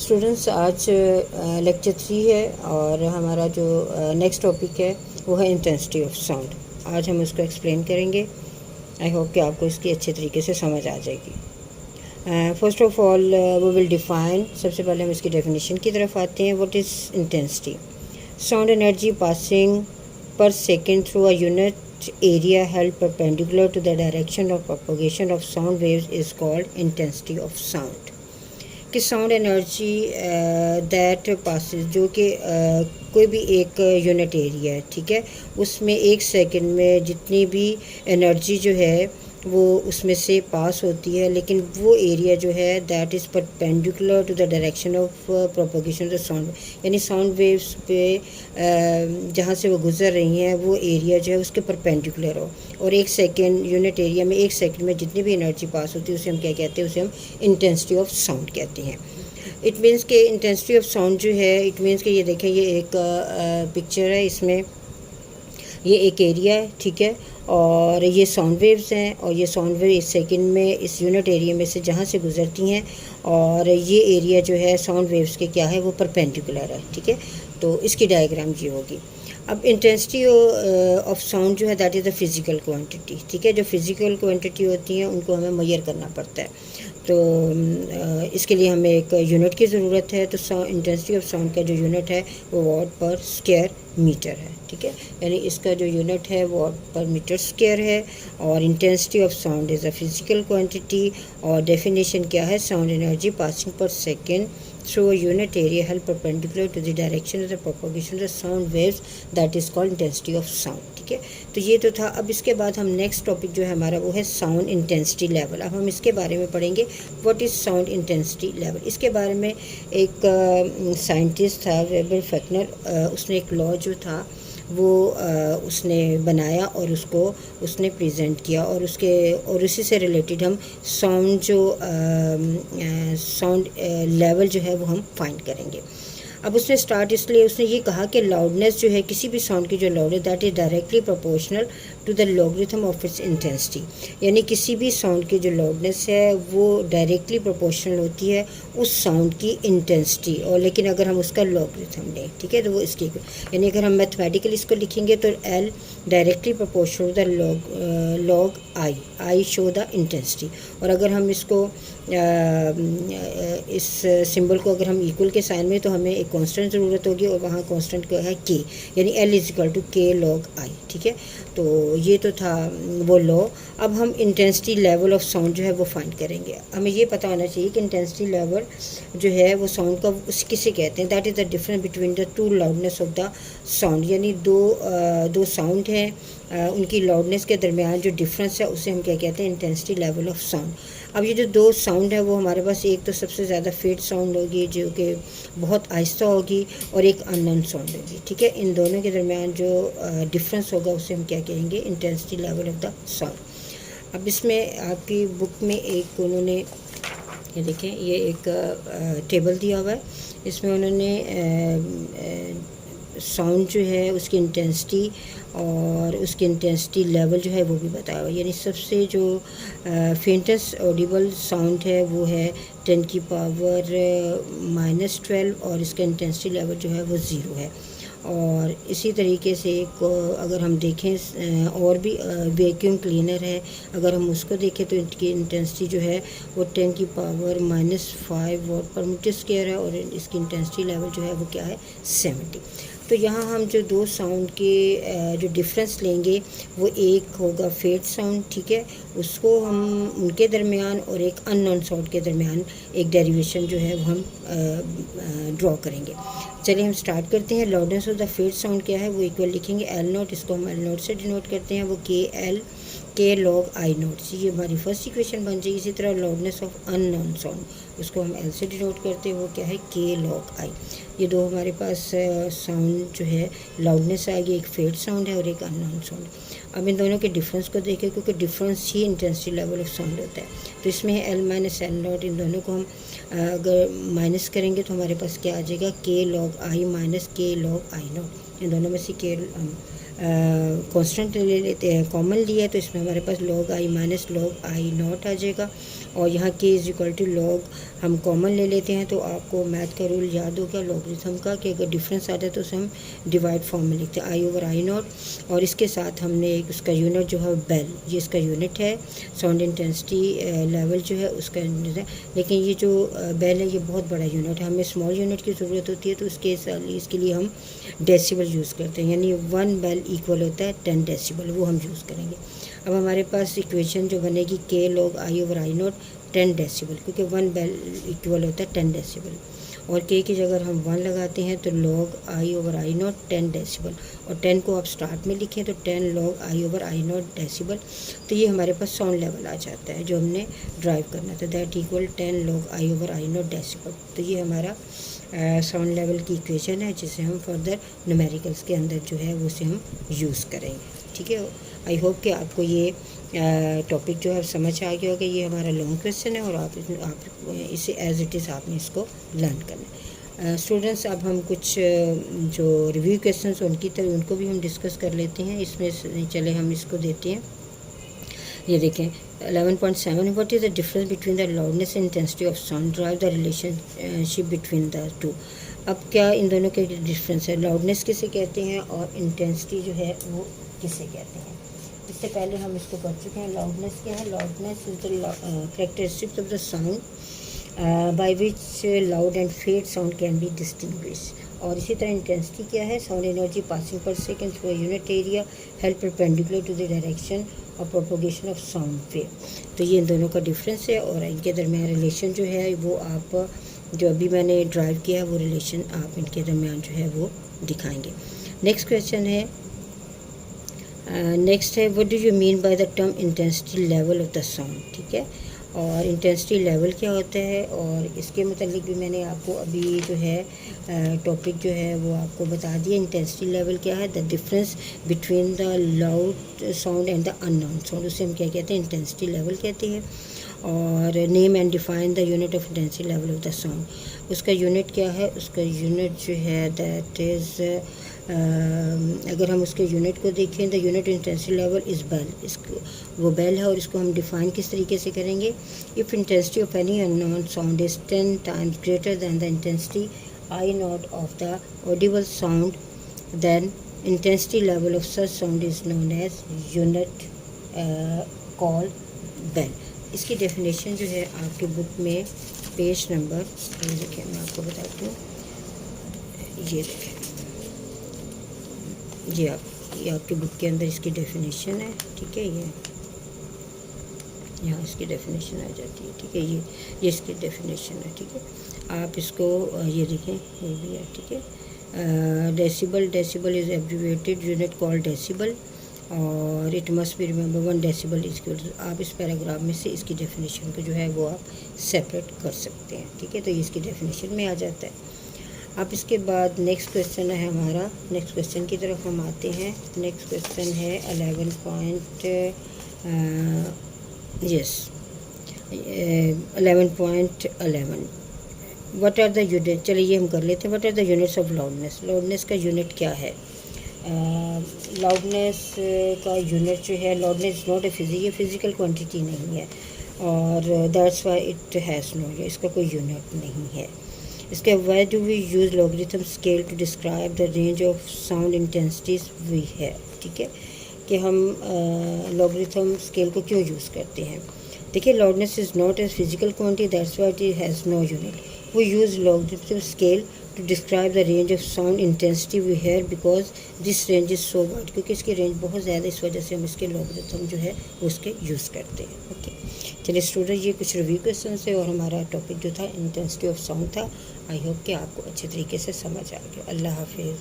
Students, आज lecture 3 है और हमारा जो नेक्स्ट टॉपिक है वो है इंटेंसिटी ऑफ साउंड। आज हम उसको एक्सप्लेन करेंगे। आई होप कि आपको इसकी अच्छे तरीके से समझ आ जाएगी। फर्स्ट ऑफ ऑल वो विल डिफ़ाइन, सबसे पहले हम इसकी डेफिनेशन की तरफ आते हैं। What is intensity? Sound energy passing per second through a unit area held perpendicular to the direction of propagation of sound waves is called intensity of sound। कि साउंड एनर्जी दैट पासिस, जो कि कोई भी एक unit area है, ठीक है, उसमें एक सेकंड में जितनी भी एनर्जी जो है वो उसमें से पास होती है, लेकिन वो एरिया जो है that is perpendicular to the direction of propagation of the sound, यानी साउंड वेव्स पे जहाँ से वो गुजर रही हैं वो एरिया जो है उसके परपेंडिकुलर हो। और एक सेकंड यूनिट एरिया में एक सेकंड में जितनी भी एनर्जी पास होती है उसे हम क्या कहते हैं? उसे हम इंटेंसिटी ऑफ साउंड कहते हैं। इट मीन्स के इंटेंसिटी ऑफ साउंड जो है, इट मीन्स कि ये देखें, ये एक पिक्चर है, इसमें ये एक एरिया है, ठीक है, और ये साउंड वेव्स हैं, और ये साउंड वेव इस सेकंड में इस यूनिट एरिया में से जहाँ से गुजरती हैं, और ये एरिया जो है साउंड वेव्स के क्या है, वो परपेंडिकुलर है, ठीक है। तो इसकी डायग्राम ये होगी। अब इंटेंसिटी ऑफ साउंड जो है that is the physical quantity, ठीक है। जो फिज़िकल क्वांटिटी होती हैं उनको हमें मेजर करना पड़ता है, तो इसके लिए हमें एक यूनिट की ज़रूरत है। तो इंटेंसिटी ऑफ साउंड का जो यूनिट है वो वॉट पर स्क्वायर मीटर है, ठीक है, यानी इसका जो यूनिट है वॉट पर मीटर स्क्वायर है। और intensity of sound is a physical quantity, और डेफिनेशन क्या है? Sound energy passing per second through a unit area held perpendicular to the direction of the propagation of the sound waves that is called intensity of sound, ठीक है। तो ये तो था। अब इसके बाद हम नेक्स्ट टॉपिक जो है हमारा वो है साउंड इंटेंसिटी लेवल। अब हम इसके बारे में पढ़ेंगे what is sound intensity level. इसके बारे में एक साइंटिस्ट था वेबर फेक्नर, उसने एक लॉ जो था वो उसने बनाया और उसको उसने प्रेजेंट किया, और उसी से रिलेटेड हम साउंड लेवल जो है वो हम फाइंड करेंगे। अब उसने स्टार्ट इसलिए उसने ये कहा कि लाउडनेस जो है किसी भी साउंड की जो लाउड है that is directly proportional to the logarithm of its intensity, यानी किसी भी साउंड की जो लाउडनेस है वो डायरेक्टली प्रोपोर्शनल होती है उस साउंड की इंटेंसिटी, और लेकिन अगर हम उसका लॉगरिथम लें, ठीक है, तो वो इसकी, यानी अगर हम मैथमेटिकली इसको लिखेंगे तो L directly proportional the log I show the intensity. और अगर हम इसको इस सिंबल को अगर हम इक्वल के साइन में, तो हमें एक कांस्टेंट ज़रूरत होगी, और वहाँ कांस्टेंट क्या है? के, यानी एल इज इक्वल टू के लॉग आई, ठीक है। तो ये तो था वो लॉ। अब हम इंटेंसिटी लेवल ऑफ साउंड जो है वो फाइंड करेंगे। हमें ये पता होना चाहिए कि इंटेंसिटी लेवल जो है वो साउंड का किसे कहते हैं? That is the difference between the two loudness of the sound, यानी दो साउंड हैं, उनकी लाउडनेस के दरमियान जो डिफरेंस है उसे हम क्या कहते हैं? Intensity level of sound. अब ये जो दो साउंड है वो हमारे पास, एक तो सबसे ज़्यादा फेड साउंड होगी जो कि बहुत आहिस्ता होगी, और एक अननोन साउंड होगी, ठीक है। इन दोनों के दरमियान जो डिफरेंस होगा उसे हम क्या कहेंगे? Intensity level of the sound. अब इसमें आपकी बुक में एक उन्होंने, ये देखें, ये एक टेबल दिया हुआ है, इसमें उन्होंने साउंड जो है उसकी इंटेंसिटी और उसकी इंटेंसिटी लेवल जो है वो भी बताया हुआ है। यानी सबसे जो फेंटेस्ट ऑडिबल साउंड है वो है 10 की पावर -12, और इसका इंटेंसिटी लेवल जो है वो 0 है। और इसी तरीके से एक अगर हम देखें और भी वैक्यूम क्लीनर है, अगर हम उसको देखें तो इनकी इंटेंसिटी जो है वो 10 की पावर -5 वॉट पर मीटर स्क्वायर है, और इसकी इंटेंसिटी लेवल जो है वो क्या है? 70। तो यहाँ हम जो दो साउंड के जो डिफरेंस लेंगे वो एक होगा फेड साउंड, ठीक है, उसको हम उनके दरमियान और एक अननोन साउंड के दरमियान एक डेरिवेशन जो है वो हम ड्रॉ करेंगे। चलिए हम स्टार्ट करते हैं। Loudness of the faint sound क्या है? वो इक्वल लिखेंगे एल नोट, इसको हम एल नोट से डिनोट करते हैं, वो के लॉग आई नोट, ये हमारी फर्स्ट इक्वेशन बन जाएगी। इसी तरह लाउडनेस ऑफ अननोन साउंड, उसको हम एल से डिनोट करते हैं, वो क्या है? के लॉग आई। ये दो हमारे पास साउंड जो है लाउडनेस आएगी, एक फेड साउंड है और एक अननोन साउंड। अब इन दोनों के डिफरेंस को देखें, क्योंकि difference he intensity level of sound होता है। तो इसमें है एल माइनस एल नॉट, इन दोनों को हम अगर माइनस करेंगे तो हमारे पास क्या आ जाएगा? के लॉग आई माइनस के लॉग आई नॉट। इन दोनों में से के कांस्टेंट ले लेते हैं, कॉमन लिया है, तो इसमें हमारे पास log I minus log I naught आ जाएगा। और यहाँ k is equal to log हम कॉमन ले लेते हैं, तो आपको मैथ का रूल याद होगा लॉगरिथम का कि अगर डिफरेंस आता है तो उसे हम डिवाइड फॉर्म में लिखते हैं I ओवर I नॉट। और इसके साथ हमने एक उसका यूनिट जो है बेल, ये इसका यूनिट है, साउंड इंटेंसिटी लेवल जो है उसका यूनिट है। लेकिन ये जो बेल है ये बहुत बड़ा यूनिट है, हमें स्मॉल यूनिट की ज़रूरत होती है, तो इसके लिए हम डेसिबल यूज़ करते हैं, यानी 1 बेल इक्वल होता है 10 डेसिबल, वो हम यूज़ करेंगे। अब हमारे पास इक्वेशन जो बनेगी k log I over I not 10 decibel, क्योंकि 1 बेल इक्वल होता है 10 डेसिबल, और k की जगह हम 1 लगाते हैं तो log I over I not 10 decibel, और 10 को आप स्टार्ट में लिखें तो 10 log I over I not decibel. तो ये हमारे पास साउंड लेवल आ जाता है जो हमने ड्राइव करना था, that equal 10 log I over I not decibel. तो ये हमारा साउंड लेवल की इक्वेशन है जिसे हम फर्दर न्यूमेरिकल्स के अंदर जो है वो से हम यूज़ करेंगे। ठीक है, आई होप कि आपको ये टॉपिक जो है समझ आ गया होगा। ये हमारा लॉन्ग क्वेश्चन है और आप इसे एज इट इज़ आपने इसको लर्न करना है। स्टूडेंट्स, अब हम कुछ जो रिव्यू क्वेश्चंस उनकी तरह उनको भी हम डिस्कस कर लेते हैं। इसमें चले हम इसको देते हैं। ये देखें 11.7, what is the difference between the loudness and intensity of sound, drive the relationship between the two. अब क्या इन दोनों के डिफरेंस है, लाउडनेस किसे कहते हैं और इंटेंसिटी जो है वो किसे कहते हैं। इससे पहले हम इसको कर चुके हैं। लाउडनेस क्या है, loudness is the characteristics of the sound by which loud and faint sound can be distinguish. और इसी तरह इंटेंसिटी क्या है, sound energy passing per second through unit area held perpendicular to the direction और propagation of sound wave. तो ये इन दोनों का डिफरेंस है और इनके दरमियान रिलेशन जो है वो आप जो अभी मैंने ड्राइव किया है वो रिलेशन आप इनके दरमियान जो है वो दिखाएंगे। नेक्स्ट क्वेश्चन है, नेक्स्ट है what do you mean by the term intensity level of the sound. ठीक है, और इंटेंसिटी लेवल क्या होता है और इसके मतलब भी मैंने आपको अभी जो है टॉपिक जो है वो आपको बता दिया। इंटेंसिटी लेवल क्या है, the difference between the loud sound and the unknown sound, उसे हम क्या कहते हैं, इंटेंसिटी लेवल कहते हैं। और name and define the unit of intensity level of the sound, उसका यूनिट क्या है, उसका यूनिट जो है दैट इज़ अगर हम उसके यूनिट को देखें, the unit intensity level is bel, इसको वो बेल है और इसको हम डिफ़ाइन किस तरीके से करेंगे। If intensity of any unknown sound is 10 times greater than the intensity I naught of the audible sound, then intensity level of such sound is known as unit called bel. इसकी definition जो है आपके book में page number, देखिए मैं आपको बताती हूँ, ये देखें, ये आपकी बुक के अंदर इसकी डेफिनेशन है। ठीक है, ये यहाँ इसकी डेफिनेशन आ जाती है। ठीक है, ये इसकी डेफिनेशन है। ठीक है, आप इसको ये देखें, ये भी है। ठीक है, decibel is abbreviated unit called decibel और it must be remember 1 decibel is equal to. आप इस पैराग्राफ में से इसकी डेफिनेशन को जो है वो आप सेपरेट कर सकते हैं। ठीक है, तो ये इसकी डेफिनेशन में आ जाता है। अब इसके बाद नेक्स्ट क्वेश्चन है हमारा, नेक्स्ट क्वेश्चन की तरफ हम आते हैं। नेक्स्ट क्वेश्चन है 11.11 व्हाट आर द यूनिट, चलिए ये हम कर लेते हैं। What are the units of loudness, loudness का यूनिट क्या है। लाउडनेस का यूनिट जो है, loudness not a physical quantity नहीं है और that's why it has no, इसका कोई यूनिट नहीं है। इसके why do we use logarithm scale to describe the range of sound intensities we है। ठीक है, कि हम लॉगरिथम स्केल को क्यों यूज़ करते हैं। देखिए, loudness is not a physical quantity, that's why it has no unit. We use logarithm scale to describe the range of sound intensity we hear because this range is so wide, क्योंकि इसकी range बहुत ज़्यादा, इस वजह से हम इसके logarithm जो है उसके यूज़ करते हैं। ओके, चलिए स्टूडेंट, ये कुछ रिव्यू क्वेश्चन है और हमारा टॉपिक जो था इंटेंसिटी ऑफ साउंड था। आई होप कि आपको अच्छे तरीके से समझ आ गया। अल्लाह हाफिज़।